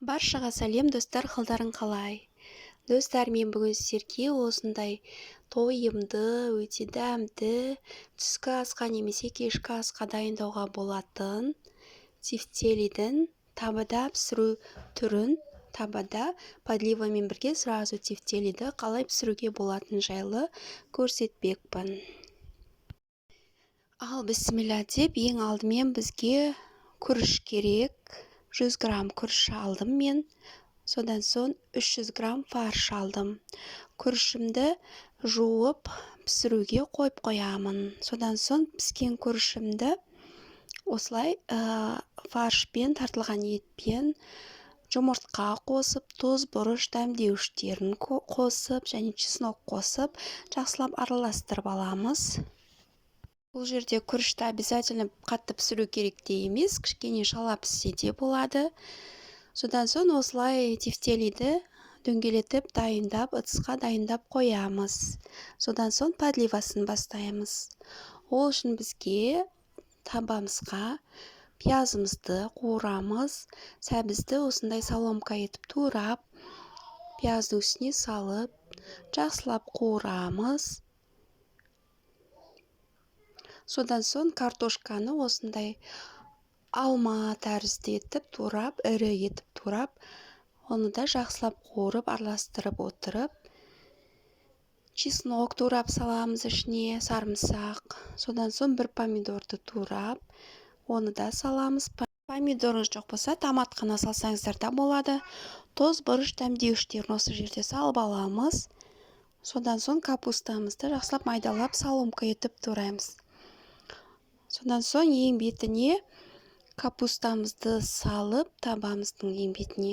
Баршаға сәлем достар, қалдарың қалай? Достар, мен бүгін сіздерге осындай тойымды, өте дәмді түскі асқа немесе кешкі асқа дайындауға болатын тефтелидің табада пісіру түрін, табада подливамен бірге сразу тефтелиді қалай пісіруге болатын жайлы көрсетпекпін. Ал бісміллә деп, ең алдымен бізге күріш керек. 100 грамм күріш алдым мен. Содан соң 300 грамм фарш алдым. Күрішімді жуып пісіруге қойып қоямын. Содан соң піскен күрішімді осылай фаршпен, тартылған етпен жұмыртқа қосып, тұз, бұрыш, дәмдеуіштерін қосып және чеснок қосып, жақсылап араластырып аламыз. Бұл жерде күрішті обязательно қатты пісіру керек те емес, кішкене шала піссе де болады. Содан соң осылай тефтелиді дөңгелетіп дайындап, ыдысқа дайындап қоямыз. Содан соң подливасын бастаймыз. Ол үшін бізге табамызға пиязымызды қуырамыз. Сәбізді осындай соломка етіп турап, пияздың үстіне салып, жақсылап қуырамыз. Содан соң картошканы осындай алма тәрізді етіп турап, ірі етіп турап, оны да жақсылап қуырып, араластырып отырып, чеснок турап саламыз ішіне, сарымсақ. Содан соң бір помидорды турап, оны да саламыз. Помидорыңыз жоқ болса, томат қана салсаңыздар да болады. Тұз, бұрыш, дәмдеуіштерін осы жерде салып аламыз. Содан соң капустамызды жақсылап майдалап, соломка етіп тураймыз. Содан соң ең бетіне капустамызды салып, табамыздың ең бетіне.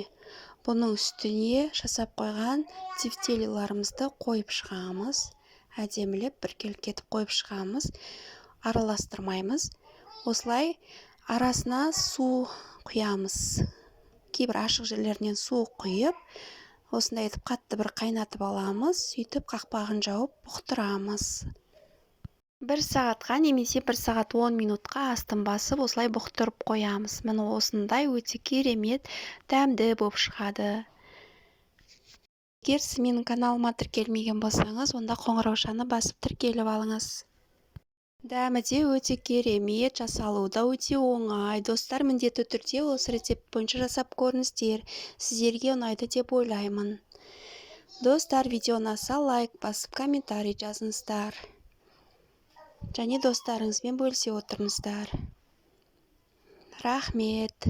Бұның үстіне жасап қойған тефтелиларымызды қойып шығамыз. Әдемілеп біркелкетіп қойып шығамыз. Араластырмаймыз. Осылай арасына су құямыз. Кейбір ашық жерлерінен су құйып, осындай етіп қатты бір қайнатып аламыз. Сөйтіп қақпағын жауып бұқтырамыз. 1 сағатқа немесе 1 сағат 10 минутқа астын басып, осылай бұқтырып қоямыз. Міне осындай өте керемет дәмді болып шығады. Егер сіз менің каналыма тіркелмеген болсаңыз, онда қоңыраушаны басып тіркеліп алыңыз. Дәмі де өте керемет, жасалуы да өте оңай. Достар, міндетті түрде осы рецепт бойынша жасап көріңіздер. Сіздерге ұнайды деп ойлаймын. Достар, видео ұнаса лайк басып, комментарий жазыңыздар. Және достарыңызбен бөлісе отырыңыздар. Рахмет.